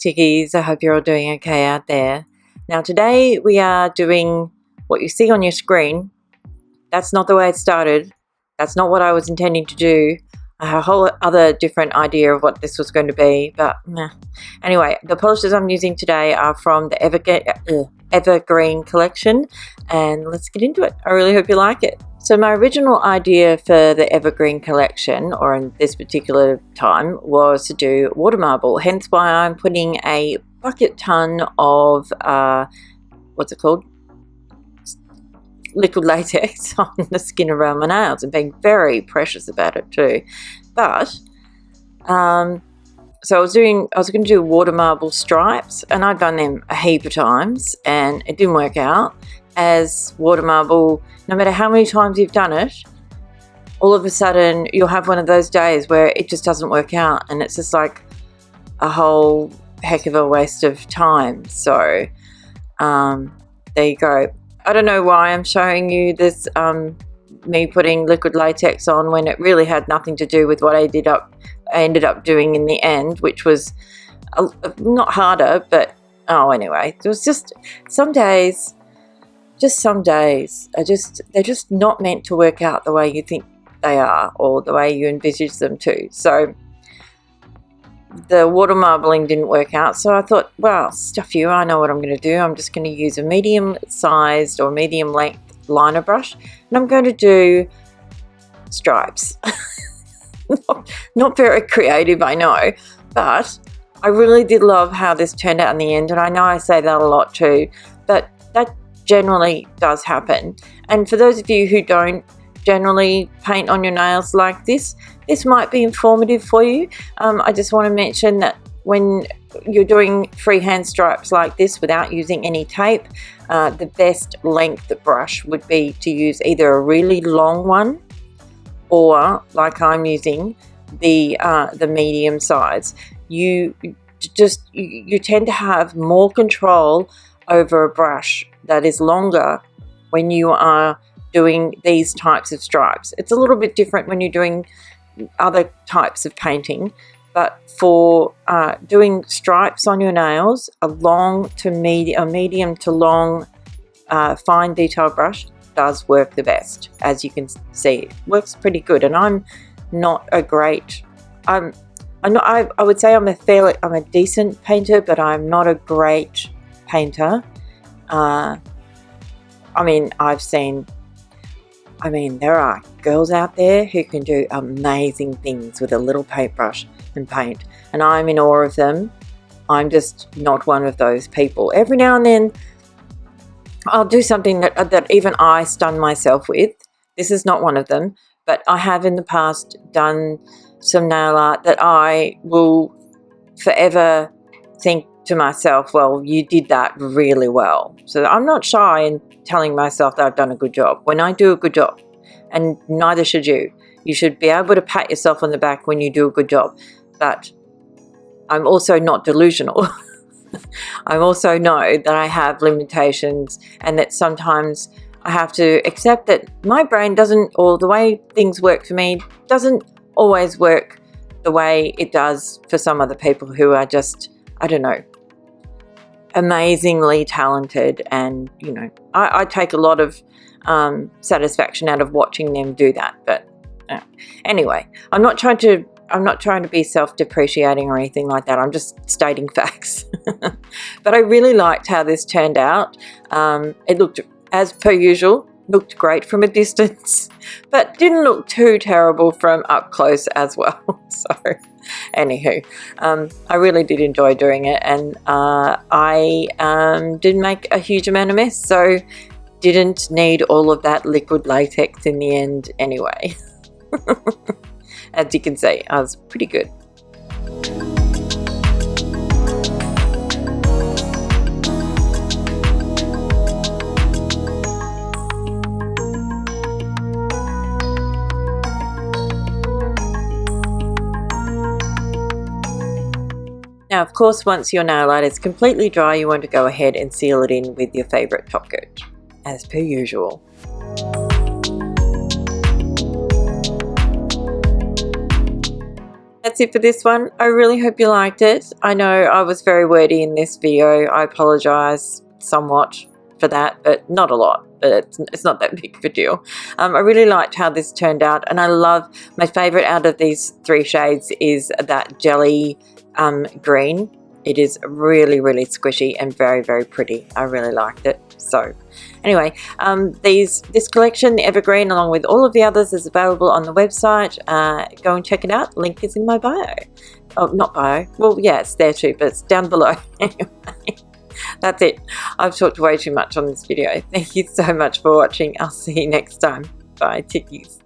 tickies, I hope you're all doing okay out there. Now today we are doing what you see on your screen. That's not the way it started. That's not what I was intending to do. I had a whole other different idea of what this was going to be, but nah. Anyway, the polishes I'm using today are from the Evergreen collection, and let's get into it. I really hope you like it. So my original idea for the Evergreen collection, or in this particular time, was to do watermarble, hence why I'm putting a bucket ton of, what's it called? Liquid latex on the skin around my nails and being very precious about it too. But, so I was going to do watermarble stripes, and I'd done them a heap of times and it didn't work out. As watermarble, no matter how many times you've done it, all of a sudden you'll have one of those days where it just doesn't work out, and it's just like a whole heck of a waste of time. So there you go. I don't know why I'm showing you this, me putting liquid latex on when it really had nothing to do with what I ended up doing in the end, which was not harder, but anyway, it was just some days they're just not meant to work out the way you think they are, or the way you envisage them to. So the water marbling didn't work out, so I thought, well, stuff you, I know what I'm going to do. I'm just going to use a medium sized or medium length liner brush, and I'm going to do stripes. Not very creative, I know, but I really did love how this turned out in the end, and I know I say that a lot too, but that generally does happen. And for those of you who don't generally paint on your nails like this might be informative for you. I just want to mention that when you're doing freehand stripes like this without using any tape, the best length brush would be to use either a really long one, or like I'm using the medium size. You tend to have more control over a brush that is longer when you are doing these types of stripes. It's a little bit different when you're doing other types of painting, but for doing stripes on your nails, a medium to long fine detail brush does work the best. As you can see, it works pretty good. And I'm not a great, I would say I'm a decent painter, but I'm not a great painter. There are girls out there who can do amazing things with a little paintbrush and paint, and I'm in awe of them. I'm just not one of those people. Every now and then I'll do something that even I stun myself with. This is not one of them, but I have in the past done some nail art that I will forever think to myself, well, you did that really well. So I'm not shy in telling myself that I've done a good job when I do a good job, and neither should you. You should be able to pat yourself on the back when you do a good job, but I'm also not delusional. I also know that I have limitations, and that sometimes I have to accept that my brain doesn't, or the way things work for me doesn't always work the way it does for some other people who are just, I don't know, amazingly talented. And I take a lot of satisfaction out of watching them do that. But anyway, I'm not trying to be self-depreciating or anything like that. I'm just stating facts. But I really liked how this turned out. It looked, as per usual, looked great from a distance, but didn't look too terrible from up close as well. So anywho, I really did enjoy doing it, and I didn't make a huge amount of mess, so didn't need all of that liquid latex in the end anyway. As you can see, I was pretty good. Now, of course, once your nail art is completely dry, you want to go ahead and seal it in with your favourite top coat, as per usual. That's it for this one. I really hope you liked it. I know I was very wordy in this video. I apologise somewhat for that, but not a lot. But it's not that big of a deal. I really liked how this turned out, and I love, my favourite out of these 3 shades is that jelly green. It is really, really squishy and very, very pretty. I really liked it. So anyway, this collection, the Evergreen, along with all of the others, is available on the website. Go and check it out. Link is in my bio. Oh, not bio. Well, yeah, it's there too, but it's down below. Anyway, that's it. I've talked way too much on this video. Thank you so much for watching. I'll see you next time. Bye, Tickies.